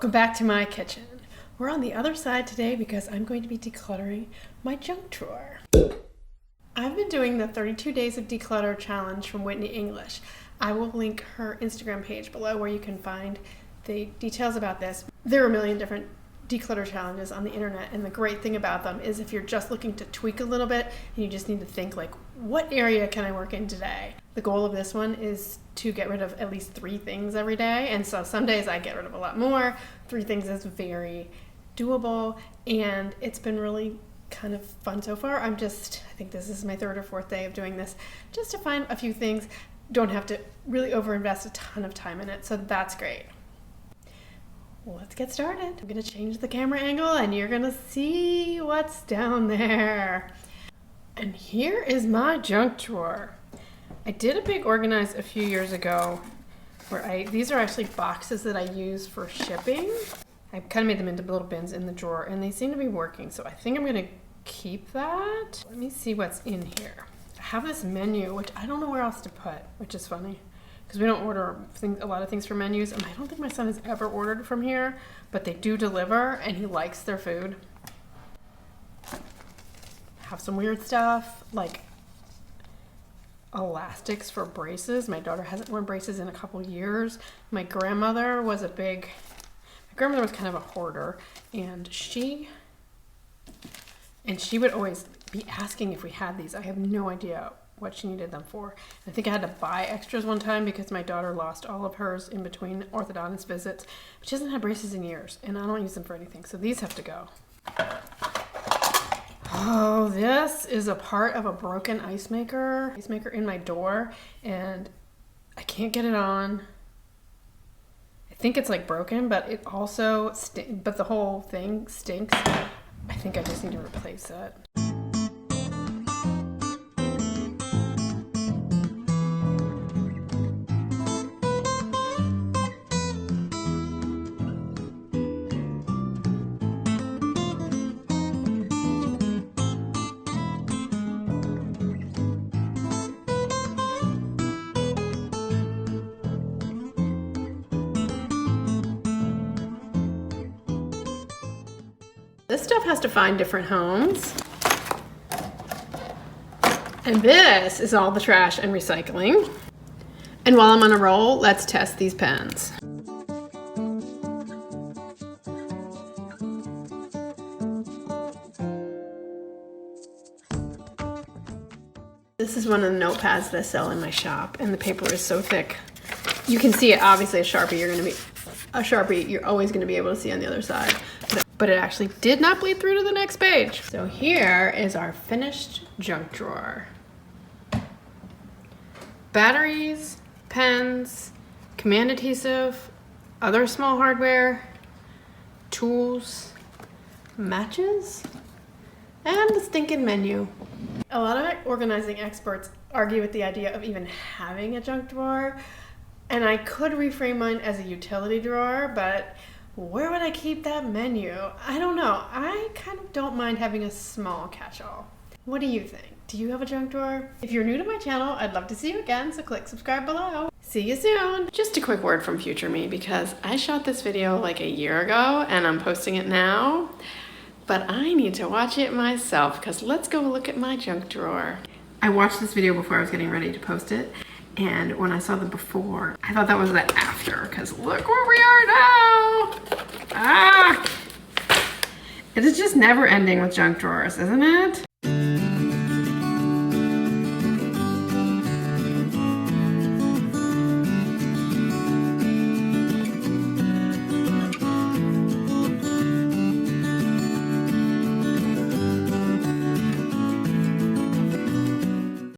Welcome back to my kitchen. We're on the other side today because I'm going to be decluttering my junk drawer. I've been doing the 32 Days of Declutter challenge from Whitney English. I will link her Instagram page below where you can find the details about this. There are a million different declutter challenges on the internet, and the great thing about them is if you're just looking to tweak a little bit and you just need to think like, what area can I work in today? The goal of this one is to get rid of at least 3 things every day, and so some days I get rid of a lot more. 3 things is very doable, and it's been really kind of fun so far. I think this is my 3rd or 4th day of doing this, just to find a few things. Don't have to really overinvest a ton of time in it, so that's great. Let's get started. I'm gonna change the camera angle and you're gonna see what's down there. And here is my junk drawer. I did a big organize a few years ago where these are actually boxes that I use for shipping. I kind of made them into little bins in the drawer and they seem to be working, so I think I'm gonna keep that. Let me see what's in here. I have this menu, which I don't know where else to put, which is funny, because we don't order a lot of things from menus, and I don't think my son has ever ordered from here, but they do deliver, and he likes their food. Have some weird stuff, like elastics for braces. My daughter hasn't worn braces in a couple years. My grandmother was kind of a hoarder, and she would always be asking if we had these. I have no idea what she needed them for. I think I had to buy extras one time because my daughter lost all of hers in between orthodontist visits. But she hasn't had braces in years, and I don't use them for anything, so these have to go. Oh, this is a part of a broken ice maker in my door, and I can't get it on. I think it's like broken, but it also but the whole thing stinks. I think I just need to replace it. This stuff has to find different homes. And this is all the trash and recycling. And while I'm on a roll, let's test these pens. This is one of the notepads that I sell in my shop, and the paper is so thick. You can see it, obviously a Sharpie, you're always gonna be able to see on the other side. But it actually did not bleed through to the next page. So here is our finished junk drawer. Batteries, pens, command adhesive, other small hardware, tools, matches, and the stinking menu. A lot of organizing experts argue with the idea of even having a junk drawer, and I could reframe mine as a utility drawer, but where would I keep that menu? I don't know. I kind of don't mind having a small catch-all. What do you think? Do you have a junk drawer? If you're new to my channel, I'd love to see you again, so click subscribe below. See you soon. Just a quick word from future me, because I shot this video like a year ago and I'm posting it now, but I need to watch it myself, because let's go look at my junk drawer. I watched this video before I was getting ready to post it, and when I saw the before, I thought that was the after, because look where we are now. Ah! It is just never ending with junk drawers, isn't it?